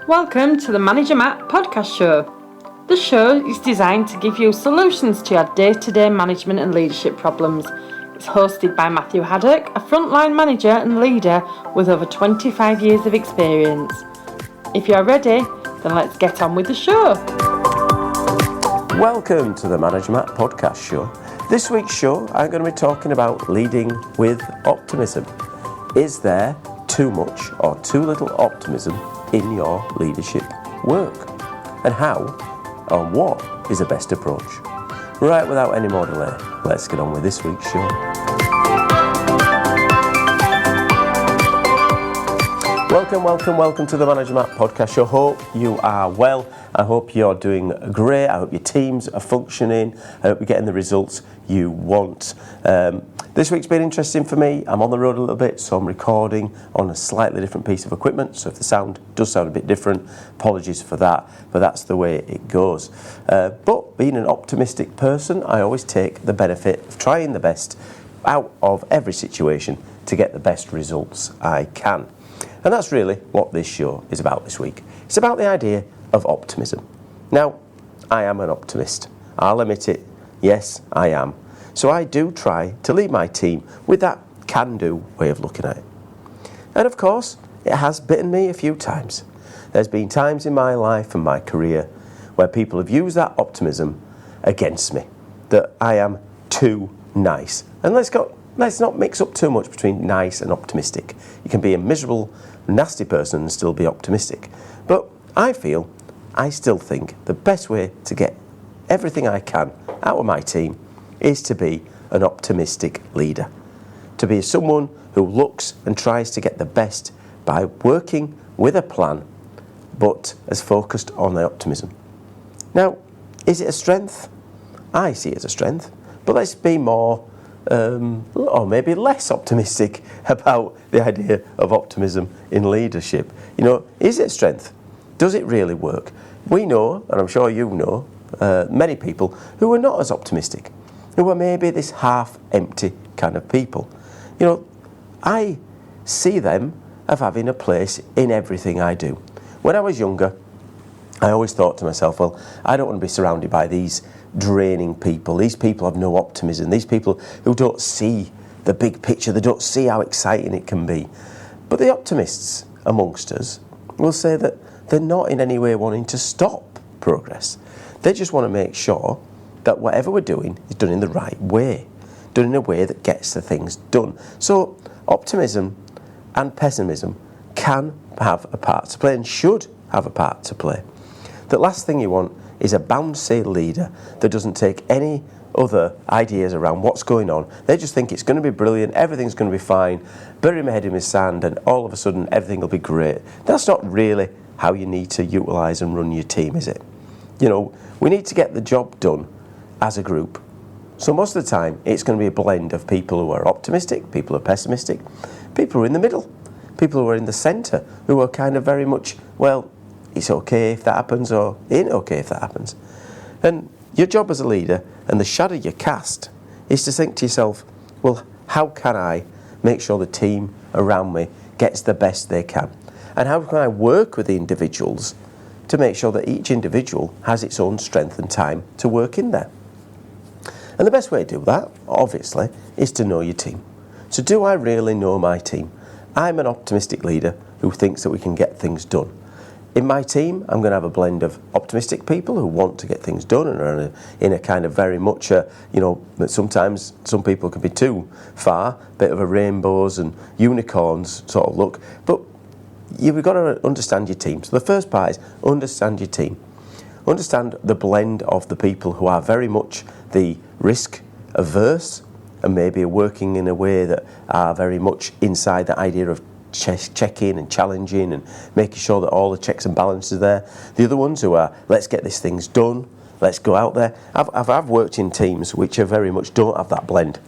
Welcome to the Manager Matt podcast show. The show is designed to give you solutions to your day-to-day management and leadership problems. It's hosted by Matthew Haddock, a frontline manager and leader with over 25 years of experience. If you're ready, then let's get on with the show. Welcome to the Manager Matt podcast show. This week's show, I'm going to be talking about leading with optimism. Is there too much or too little optimism in your leadership work? And how and what is the best approach? Right, without any more delay, let's get on with this week's show. Welcome to the Manager Matt podcast show. Hope you are well. I hope you're doing great. I hope your teams are functioning. I hope you're getting the results you want. This week's been interesting for me. I'm on the road a little bit, so I'm recording on a slightly different piece of equipment. So if the sound does sound a bit different, apologies for that, but that's the way it goes. But being an optimistic person, I always take the benefit of trying the best out of every situation to get the best results I can. And that's really what this show is about this week. It's about the idea of optimism. Now, I am an optimist. I'll admit it. Yes, I am. So I do try to lead my team with that can-do way of looking at it. And of course, it has bitten me a few times. There's been times in my life and my career where people have used that optimism against me, that I am too nice. And let's not mix up too much between nice and optimistic. You can be a miserable, nasty person and still be optimistic. But I still think the best way to get everything I can out of my team is to be an optimistic leader. To be someone who looks and tries to get the best by working with a plan, but as focused on the optimism. Now, is it a strength? I see it as a strength, but let's be more or maybe less optimistic about the idea of optimism in leadership. You know, is it a strength? Does it really work? We know, and I'm sure you know, many people who are not as optimistic, who are maybe this half-empty kind of people. You know, I see them as having a place in everything I do. When I was younger, I always thought to myself, well, I don't want to be surrounded by these draining people. These people have no optimism. These people who don't see the big picture, they don't see how exciting it can be. But the optimists amongst us will say that they're not in any way wanting to stop progress. They just want to make sure that whatever we're doing is done in the right way, done in a way that gets the things done. So optimism and pessimism can have a part to play and should have a part to play. The last thing you want is a bouncy leader that doesn't take any other ideas around what's going on. They just think it's going to be brilliant, everything's going to be fine, bury my head in the sand, and all of a sudden everything will be great. That's not really how you need to utilise and run your team, is it? You know, we need to get the job done as a group. So most of the time, it's going to be a blend of people who are optimistic, people who are pessimistic, people who are in the middle, people who are in the centre, who are kind of very much, well, it's okay if that happens, or it ain't okay if that happens. And your job as a leader, and the shadow you cast, is to think to yourself, well, how can I make sure the team around me gets the best they can? And how can I work with the individuals to make sure that each individual has its own strength and time to work in there? And the best way to do that, obviously, is to know your team. So do I really know my team? I'm an optimistic leader who thinks that we can get things done. In my team, I'm going to have a blend of optimistic people who want to get things done and are in a kind of very much, sometimes some people can be too far, bit of a rainbows and unicorns sort of look. But you've got to understand your team. So the first part is understand your team. Understand the blend of the people who are very much the risk averse and maybe are working in a way that are very much inside the idea of checking and challenging and making sure that all the checks and balances are there. The other ones who are, let's get these things done, let's go out there. I've worked in teams which are very much don't have that blend.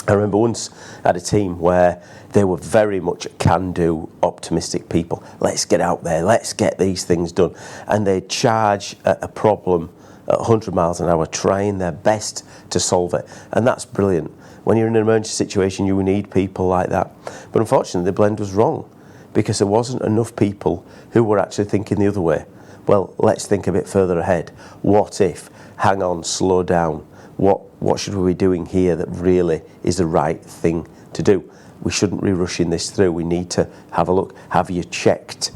I remember once I had a team where they were very much can-do, optimistic people. Let's get out there, let's get these things done. And they charge a problem at 100 miles an hour, trying their best to solve it. And that's brilliant. When you're in an emergency situation, you need people like that. But unfortunately, the blend was wrong. because there wasn't enough people who were actually thinking the other way. Well, let's think a bit further ahead. What if? Hang on, slow down. What should we be doing here that really is the right thing to do? We shouldn't be rushing this through. We need to have a look. Have you checked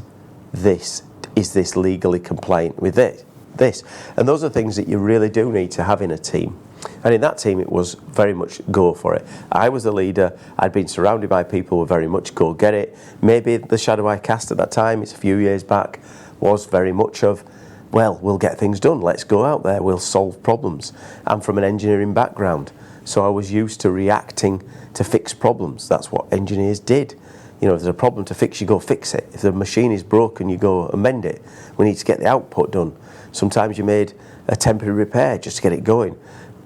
this? Is this legally compliant with this? And those are things that you really do need to have in a team. And in that team, it was very much go for it. I was the leader. I'd been surrounded by people who were very much go get it. Maybe the shadow I cast at that time, it's a few years back, was very much of, well, we'll get things done. Let's go out there. We'll solve problems. I'm from an engineering background, so I was used to reacting to fix problems. That's what engineers did. You know, if there's a problem to fix, you go fix it. If the machine is broken, you go amend it. We need to get the output done. Sometimes you made a temporary repair just to get it going.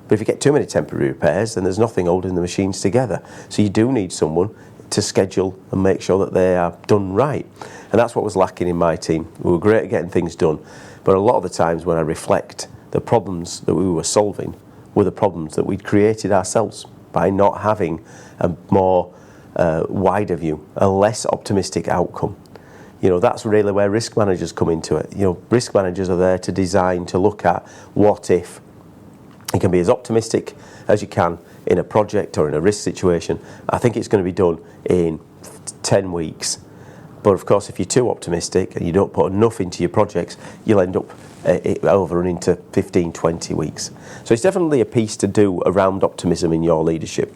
But if you get too many temporary repairs, then there's nothing holding the machines together. So you do need someone to schedule and make sure that they are done right. And that's what was lacking in my team. We were great at getting things done, but a lot of the times when I reflect, the problems that we were solving were the problems that we'd created ourselves by not having a more wider view, a less optimistic outcome. You know, that's really where risk managers come into it. You know, risk managers are there to design, to look at what if. You can be as optimistic as you can in a project or in a risk situation. I think it's going to be done in 10 weeks. But of course, if you're too optimistic and you don't put enough into your projects, you'll end up overrunning to 15, 20 weeks. So it's definitely a piece to do around optimism in your leadership.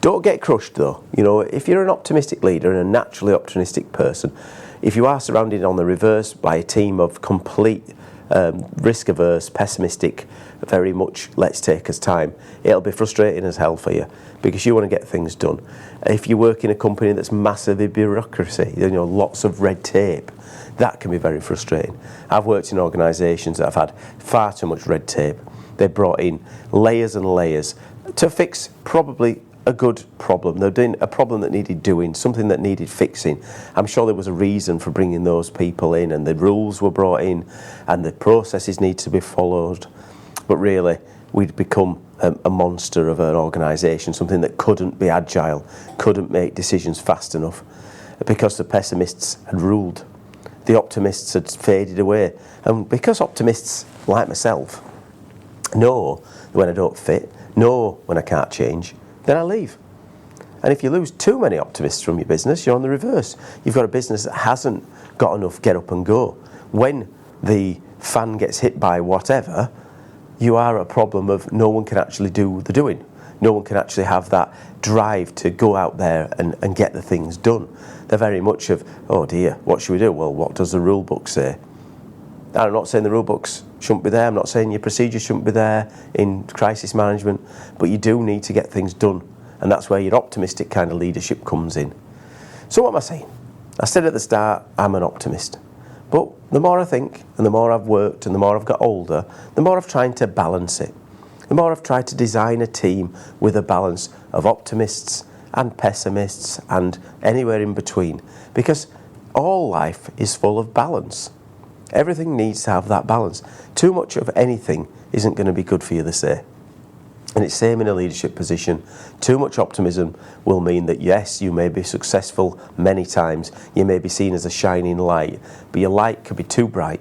Don't get crushed though. You know, if you're an optimistic leader and a naturally optimistic person, if you are surrounded on the reverse by a team of complete risk-averse, pessimistic, very much let's take us time, it'll be frustrating as hell for you because you want to get things done. If you work in a company that's massively bureaucracy, you know, lots of red tape, that can be very frustrating. I've worked in organisations that have had far too much red tape. They brought in layers and layers to fix probably a good problem. They're doing a problem that needed doing, something that needed fixing. I'm sure there was a reason for bringing those people in, and the rules were brought in, and the processes need to be followed. But really, we'd become a monster of an organisation, something that couldn't be agile, couldn't make decisions fast enough, because the pessimists had ruled. The optimists had faded away. And because optimists, like myself, know when I don't fit, know when I can't change, then I leave. And if you lose too many optimists from your business, you're on the reverse. You've got a business that hasn't got enough get up and go. When the fan gets hit by whatever, you are a problem of no one can actually do the doing. No one can actually have that drive to go out there and get the things done. They're very much of, oh dear, what should we do? Well, what does the rule book say? I'm not saying the rule books shouldn't be there. I'm not saying your procedures shouldn't be there in crisis management, but you do need to get things done. And that's where your optimistic kind of leadership comes in. So what am I saying? I said at the start, I'm an optimist. But the more I think, and the more I've worked, and the more I've got older, the more I've tried to balance it. The more I've tried to design a team with a balance of optimists and pessimists and anywhere in between. Because all life is full of balance. Everything needs to have that balance. Too much of anything isn't going to be good for you, they say. And it's same in a leadership position. Too much optimism will mean that yes, you may be successful many times. You may be seen as a shining light, but your light could be too bright.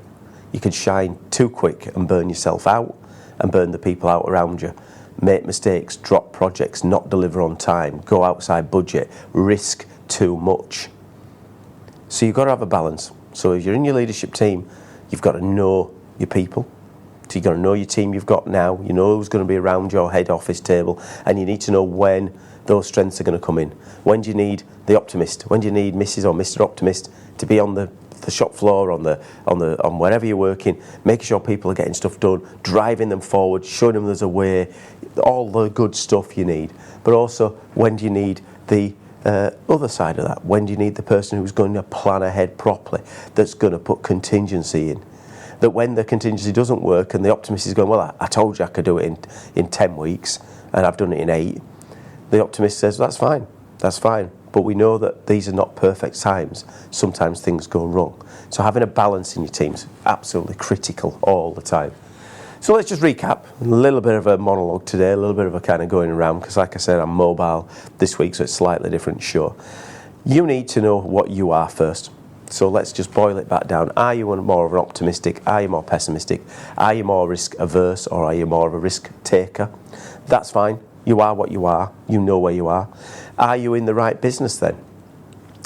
You could shine too quick and burn yourself out and burn the people out around you. Make mistakes, drop projects, not deliver on time, go outside budget, risk too much. So you've got to have a balance. So if you're in your leadership team, you've got to know your people. So you've got to know your team you've got now. You know who's going to be around your head office table, and you need to know when those strengths are going to come in. When do you need the optimist? When do you need Mrs. or Mr. Optimist to be on the shop floor, on wherever you're working, making sure people are getting stuff done, driving them forward, showing them there's a way, all the good stuff you need. But also, when do you need the other side of that? When do you need the person who's going to plan ahead properly, that's going to put contingency in? That when the contingency doesn't work and the optimist is going, well, I told you I could do it in 10 weeks and I've done it in 8, the optimist says, that's fine, but we know that these are not perfect times. Sometimes things go wrong. So having a balance in your team is absolutely critical all the time. So let's just recap. A little bit of a monologue today, a little bit of a kind of going around, because like I said, I'm mobile this week, so it's a slightly different show. You need to know what you are first. So let's just boil it back down. Are you more of an optimistic? Are you more pessimistic? Are you more risk averse, or are you more of a risk taker? That's fine. You are what you are. You know where you are. Are you in the right business then?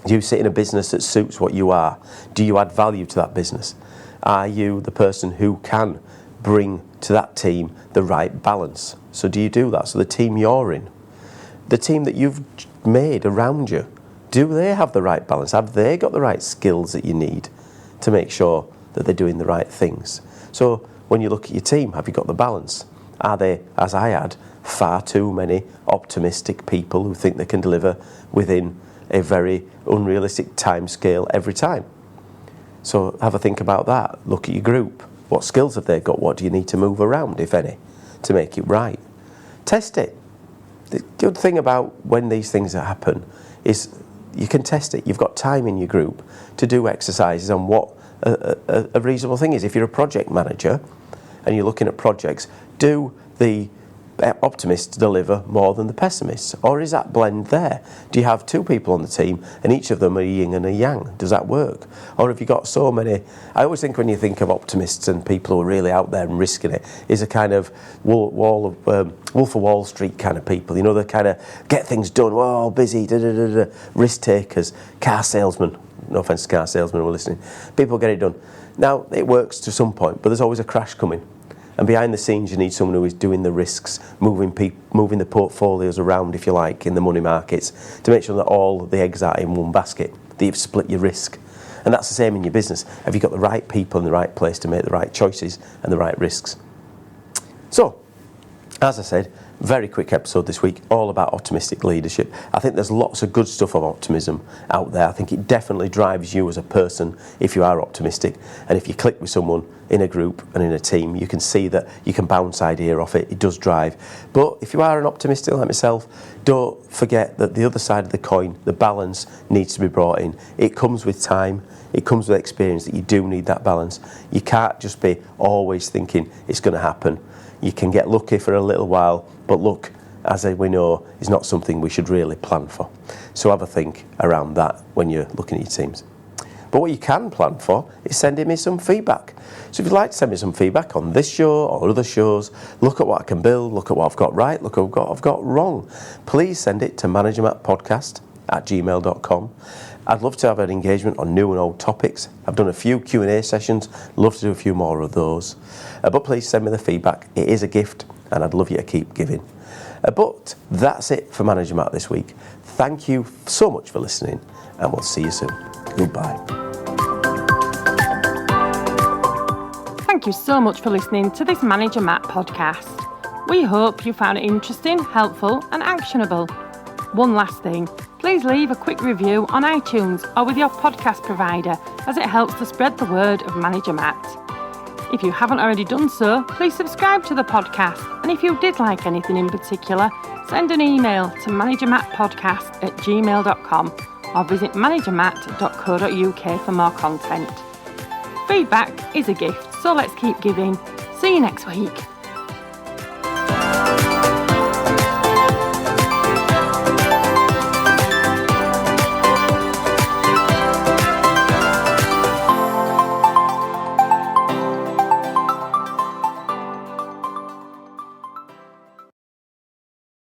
Do you sit in a business that suits what you are? Do you add value to that business? Are you the person who can bring to that team the right balance? So do you do that? So the team you're in, the team that you've made around you, do they have the right balance? Have they got the right skills that you need to make sure that they're doing the right things? So when you look at your team, have you got the balance? Are they, as I had, far too many optimistic people who think they can deliver within a very unrealistic time scale every time? So have a think about that. Look at your group. What skills have they got? What do you need to move around, if any, to make it right? Test it. The good thing about when these things happen is you can test it. You've got time in your group to do exercises on what a reasonable thing is. If you're a project manager and you're looking at projects, do the optimists deliver more than the pessimists? Or is that blend there? Do you have two people on the team and each of them are a yin and a yang? Does that work? Or have you got so many? I always think when you think of optimists and people who are really out there and risking it, is a kind of Wolf of Wall Street kind of people. You know, they kind of get things done, well, busy, risk takers, car salesmen. No offence to car salesmen who are listening. People get it done. Now, it works to some point, but there's always a crash coming. And behind the scenes, you need someone who is doing the risks, moving the portfolios around, if you like, in the money markets, to make sure that all the eggs are in one basket, that you've split your risk. And that's the same in your business. Have you got the right people in the right place to make the right choices and the right risks? So, as I said, very quick episode this week, all about optimistic leadership. I think there's lots of good stuff on optimism out there. I think it definitely drives you as a person if you are optimistic. And if you click with someone in a group and in a team, you can see that you can bounce idea off it. It does drive. But if you are an optimist like myself, don't forget that the other side of the coin, the balance, needs to be brought in. It comes with time. It comes with experience that you do need that balance. You can't just be always thinking it's going to happen. You can get lucky for a little while, but luck, as we know, is not something we should really plan for. So have a think around that when you're looking at your teams. But what you can plan for is sending me some feedback. So if you'd like to send me some feedback on this show or other shows, look at what I can build, look at what I've got right, look at what I've got wrong, please send it to managermattpodcast@gmail.com. I'd love to have an engagement on new and old topics. I've done a few Q&A sessions, love to do a few more of those. But please send me the feedback. It is a gift and I'd love you to keep giving. But that's it for Manager Matt this week. Thank you so much for listening and we'll see you soon. Goodbye. Thank you so much for listening to this Manager Matt podcast. We hope you found it interesting, helpful and actionable. One last thing, please leave a quick review on iTunes or with your podcast provider, as it helps to spread the word of Manager Matt. If you haven't already done so, please subscribe to the podcast, and if you did like anything in particular, send an email to managermattpodcast@gmail.com or visit managermatt.co.uk for more content. Feedback is a gift, so let's keep giving. See you next week.